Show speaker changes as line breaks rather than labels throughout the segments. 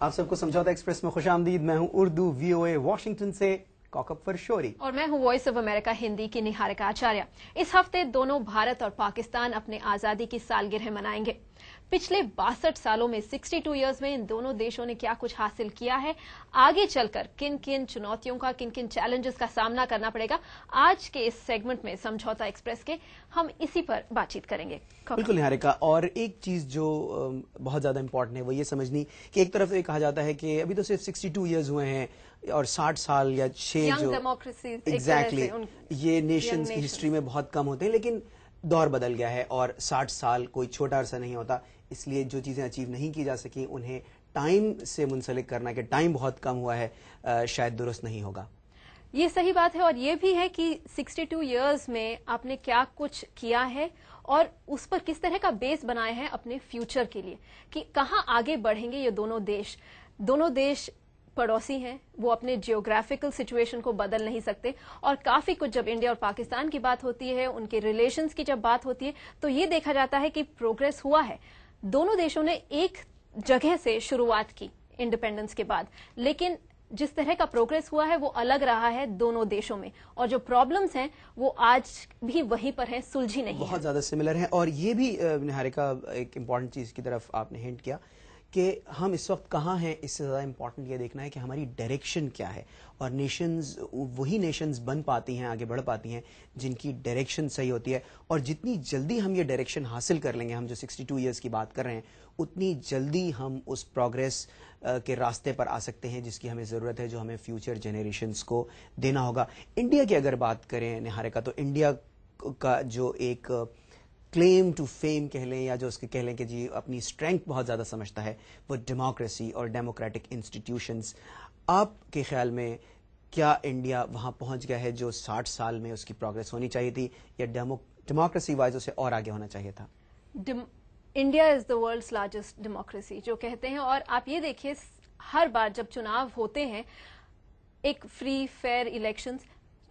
आप सबको समझौता एक्सप्रेस में खुश आमदीद। मैं हूं उर्दू VOA वॉशिंगटन से कॉकब फरशोरी
और मैं हूं वॉइस ऑफ अमेरिका हिंदी की निहारिका आचार्य। इस हफ्ते दोनों भारत और पाकिस्तान अपने आजादी की सालगिरह मनाएंगे। पिछले 62 सालों में 62 इयर्स में इन दोनों देशों ने क्या कुछ हासिल किया है, आगे चलकर किन किन चुनौतियों का, किन किन चैलेंजेस का सामना करना पड़ेगा, आज के इस सेगमेंट में समझौता एक्सप्रेस के हम इसी पर बातचीत करेंगे।
बिल्कुल निहारिका, और एक चीज जो बहुत ज्यादा इंपॉर्टेंट है वो ये समझनी कि एक तरफ ये कहा जाता है कि अभी तो सिर्फ 62 इयर्स हुए हैं और 60 साल या 6 जो एग्जैक्टली ये नेशंस की हिस्ट्री में बहुत कम होते हैं, लेकिन दौर बदल गया है और 60 साल कोई छोटा अरसा नहीं होता। इसलिए जो चीजें अचीव नहीं की जा सकी उन्हें टाइम से मुंसलिक करना कि टाइम बहुत कम हुआ है शायद दुरुस्त नहीं होगा।
ये सही बात है और ये भी है कि 62 इयर्स में आपने क्या कुछ किया है और उस पर किस तरह का बेस बनाया है अपने फ्यूचर के लिए कि कहां आगे बढ़ेंगे ये दोनों देश पड़ोसी हैं, वो अपने जियोग्राफिकल सिचुएशन को बदल नहीं सकते और काफी कुछ जब इंडिया और पाकिस्तान की बात होती है, उनके रिलेशंस की जब बात होती है तो ये देखा जाता है कि प्रोग्रेस हुआ है। दोनों देशों ने एक जगह से शुरुआत की इंडिपेंडेंस के बाद, लेकिन जिस तरह का प्रोग्रेस हुआ है वो अलग रहा है दोनों देशों में और जो प्रॉब्लम्स हैं वो आज भी वहीं पर हैं, सुलझी नहीं
बहुत ज्यादा सिमिलर हैं। और ये भी निहारिका एक इम्पॉर्टेंट चीज की तरफ आपने हिंट किया कि हम इस वक्त कहाँ हैं, इससे ज़्यादा इम्पॉर्टेंट ये देखना है कि हमारी डायरेक्शन क्या है। और नेशंस वही नेशंस बन पाती हैं, आगे बढ़ पाती हैं जिनकी डायरेक्शन सही होती है। और जितनी जल्दी हम ये डायरेक्शन हासिल कर लेंगे, हम जो 62 इयर्स की बात कर रहे हैं, उतनी जल्दी हम उस प्रोग्रेस के रास्ते पर आ सकते हैं जिसकी हमें ज़रूरत है, जो हमें फ्यूचर जनरेशन्स को देना होगा। इंडिया की अगर बात करें निहारिका, तो इंडिया का जो एक क्लेम टू फेम कह लें या जो उसके कह लें कि जी अपनी स्ट्रेंथ बहुत ज़्यादा समझता है, वो डेमोक्रेसी और डेमोक्रेटिक इंस्टीट्यूशंस। आपके ख्याल में क्या इंडिया वहाँ पहुँच गया है जो 60 साल में उसकी प्रोग्रेस होनी चाहिए थी, या डेमोक्रेसी वाइज उसे और आगे होना चाहिए था?
India is the world's largest democracy जो कहते हैं, और आप ये देखिए हर बार जब चुनाव होते हैं, एक फ्री फेयर इलेक्शंस,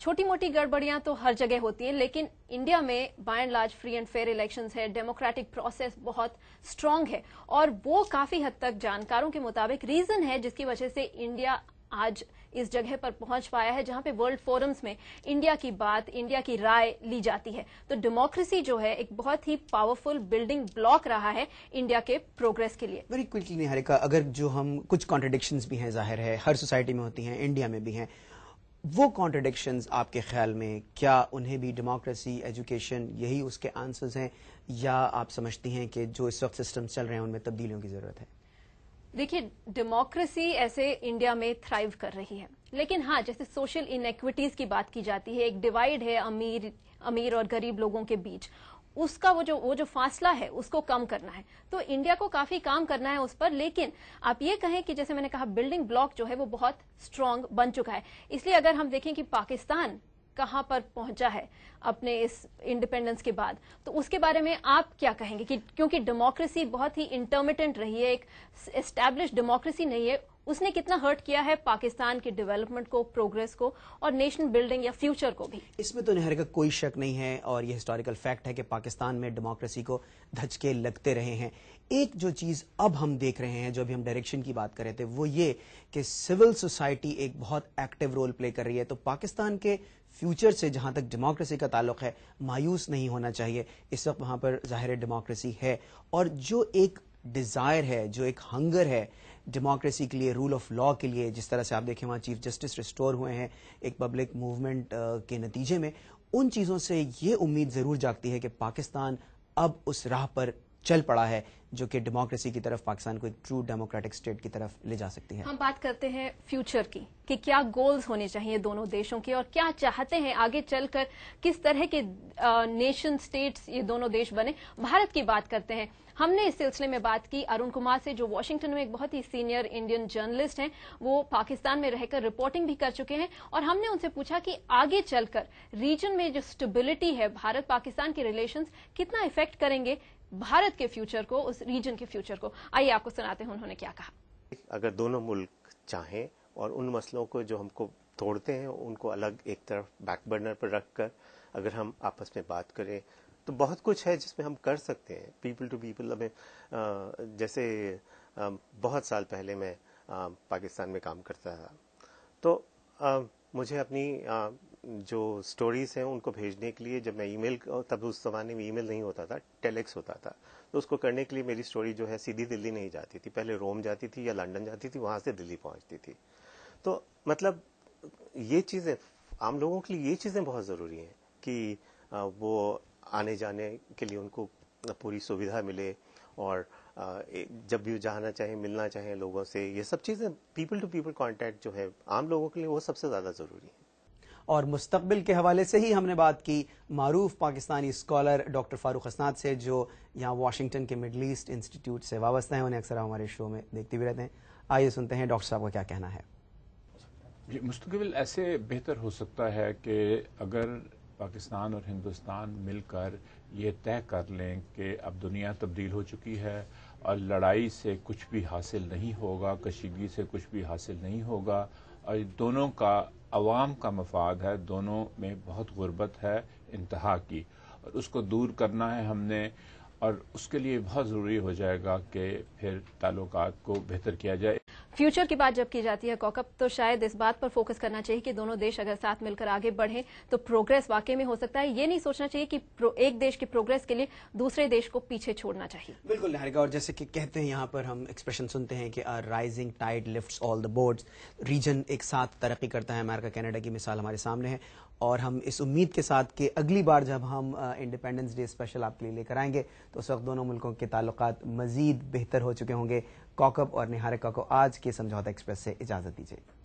छोटी मोटी गड़बड़ियां तो हर जगह होती हैं, लेकिन इंडिया में by and large free and fair elections है, डेमोक्रेटिक प्रोसेस बहुत स्ट्रांग है और वो काफी हद तक जानकारों के मुताबिक रीजन है जिसकी वजह से इंडिया आज इस जगह पर पहुंच पाया है जहां पे वर्ल्ड फोरम्स में इंडिया की बात, इंडिया की राय ली जाती है। तो डेमोक्रेसी जो है एक बहुत ही पावरफुल बिल्डिंग ब्लॉक रहा है इंडिया के प्रोग्रेस के लिए।
वेरी क्विकली निहारिका, अगर जो हम कुछ कॉन्ट्रडिक्शंस भी हैं, जाहिर है हर सोसाइटी में होती हैं, इंडिया में भी हैं, वो कॉन्ट्रडिक्शंस आपके ख्याल में क्या उन्हें भी डेमोक्रेसी, एजुकेशन यही उसके आंसर्स हैं, या आप समझती हैं कि जो इस वक्त सिस्टम चल रहे हैं उनमें तब्दीलियों की जरूरत है?
देखिए, डेमोक्रेसी ऐसे इंडिया में थ्राइव कर रही है, लेकिन हाँ, जैसे सोशल इनइक्विटीज की बात की जाती है, एक डिवाइड है अमीर और गरीब लोगों के बीच, उसका वो जो फासला है उसको कम करना है। तो इंडिया को काफी काम करना है उस पर, लेकिन आप ये कहें कि जैसे मैंने कहा बिल्डिंग ब्लॉक जो है वो बहुत स्ट्रांग बन चुका है। इसलिए अगर हम देखें कि पाकिस्तान कहां पर पहुंचा है अपने इस इंडिपेंडेंस के बाद, तो उसके बारे में आप क्या कहेंगे कि क्योंकि डेमोक्रेसी बहुत ही इंटरमिटेंट रही है, एक एस्टैब्लिश डेमोक्रेसी नहीं है, उसने कितना हर्ट किया है पाकिस्तान के डेवलपमेंट को, प्रोग्रेस को और नेशन बिल्डिंग या फ्यूचर को भी?
इसमें तो निहारिका कोई शक नहीं है और ये हिस्टोरिकल फैक्ट है कि पाकिस्तान में डेमोक्रेसी को धचके लगते रहे हैं। एक जो चीज अब हम देख रहे हैं, जो अभी हम डायरेक्शन की बात कर रहे थे, वो ये कि सिविल सोसाइटी एक बहुत एक्टिव रोल प्ले कर रही है। तो पाकिस्तान के फ्यूचर से जहां तक डेमोक्रेसी का ताल्लुक है, मायूस नहीं होना चाहिए। इस वक्त वहां पर जाहिर डेमोक्रेसी है और जो एक डिजायर है, जो एक हंगर है डेमोक्रेसी के लिए, रूल ऑफ लॉ के लिए, जिस तरह से आप देखें वहां चीफ जस्टिस रिस्टोर हुए हैं एक पब्लिक मूवमेंट के नतीजे में, उन चीजों से ये उम्मीद जरूर जागती है कि पाकिस्तान अब उस राह पर चल पड़ा है जो कि डेमोक्रेसी की तरफ पाकिस्तान को एक ट्रू डेमोक्रेटिक स्टेट की तरफ ले जा सकती है।
हम बात करते हैं फ्यूचर की कि क्या गोल्स होने चाहिए दोनों देशों के और क्या चाहते हैं आगे चलकर, किस तरह के नेशन स्टेट्स ये दोनों देश बने। भारत की बात करते हैं। हमने इस सिलसिले में बात की अरुण कुमार से, जो वॉशिंगटन में एक बहुत ही सीनियर इंडियन जर्नलिस्ट हैं, वो पाकिस्तान में रहकर रिपोर्टिंग भी कर चुके हैं, और हमने उनसे पूछा कि आगे चलकर रीजन में जो स्टेबिलिटी है, भारत पाकिस्तान के रिलेशंस कितना इफेक्ट करेंगे भारत के फ्यूचर को, उस रीजन के फ्यूचर को। आइए आपको सुनाते हैं उन्होंने क्या कहा।
अगर दोनों मुल्क चाहें और उन मसलों को जो हमको तोड़ते हैं उनको अलग एक तरफ बैक बर्नर पर रखकर अगर हम आपस में बात करें तो बहुत कुछ है जिसमें हम कर सकते हैं। पीपल टू पीपल, हमें जैसे बहुत साल पहले मैं पाकिस्तान में काम करता था। तो मुझे अपनी जो स्टोरीज हैं उनको भेजने के लिए जब मैं ईमेल, तब उस ज़माने में ईमेल नहीं होता था, टेलेक्स होता था, तो उसको करने के लिए मेरी स्टोरी जो है सीधी दिल्ली नहीं जाती थी, पहले रोम जाती थी या लंदन जाती थी, वहाँ से दिल्ली पहुँचती थी। तो मतलब ये चीज़ें आम लोगों के लिए, ये चीज़ें बहुत ज़रूरी हैं कि वो आने जाने के लिए उनको पूरी सुविधा मिले, और जब भी जाना चाहें, मिलना चाहें लोगों से, ये सब चीज़ें पीपल टू पीपल कांटेक्ट जो है आम लोगों के लिए वो सबसे ज़्यादा ज़रूरी है।
और मुस्तकबिल के हवाले से ही हमने बात की मारूफ पाकिस्तानी स्कॉलर डॉक्टर फारूक हसनात से, जो यहाँ वाशिंगटन के मिडल ईस्ट इंस्टीट्यूट से वाबस्ता हैं। उन्हें अक्सर हमारे शो में देखते भी रहते हैं। आइए सुनते हैं डॉक्टर साहब का क्या कहना है।
जी, मुस्तकबिल ऐसे बेहतर हो सकता है कि अगर पाकिस्तान और हिंदुस्तान मिलकर ये तय कर लें कि अब दुनिया तब्दील हो चुकी है और लड़ाई से कुछ भी हासिल नहीं होगा, कशीदगी से कुछ भी हासिल नहीं होगा, और दोनों का अवाम का मफाद है, दोनों में बहुत गुर्बत है इंतहा की, और उसको दूर करना है हमने, और उसके लिए बहुत ज़रूरी हो जाएगा कि फिर ताल्लुकात को बेहतर किया जाए।
फ्यूचर की बात जब की जाती है कॉकअप, तो शायद इस बात पर फोकस करना चाहिए कि दोनों देश अगर साथ मिलकर आगे बढ़ें तो प्रोग्रेस वाकई में हो सकता है। ये नहीं सोचना चाहिए कि एक देश की प्रोग्रेस के लिए दूसरे देश को पीछे छोड़ना चाहिए।
बिल्कुल निहारिका, और जैसे कि कहते हैं यहाँ पर हम एक्सप्रेशन सुनते हैं कि rising tide lifts all the boats, region एक साथ तरक्की करता है। अमेरिका कनाडा की मिसाल हमारे सामने है, और हम इस उम्मीद के साथ कि अगली बार जब हम इंडिपेंडेंस डे स्पेशल आपके लिए लेकर आएंगे तो उस वक्त दोनों मुल्कों के ताल्लुकात मजीद बेहतर हो चुके होंगे। कॉकअप और निहारिका को आज के समझौता एक्सप्रेस से इजाजत दीजिए।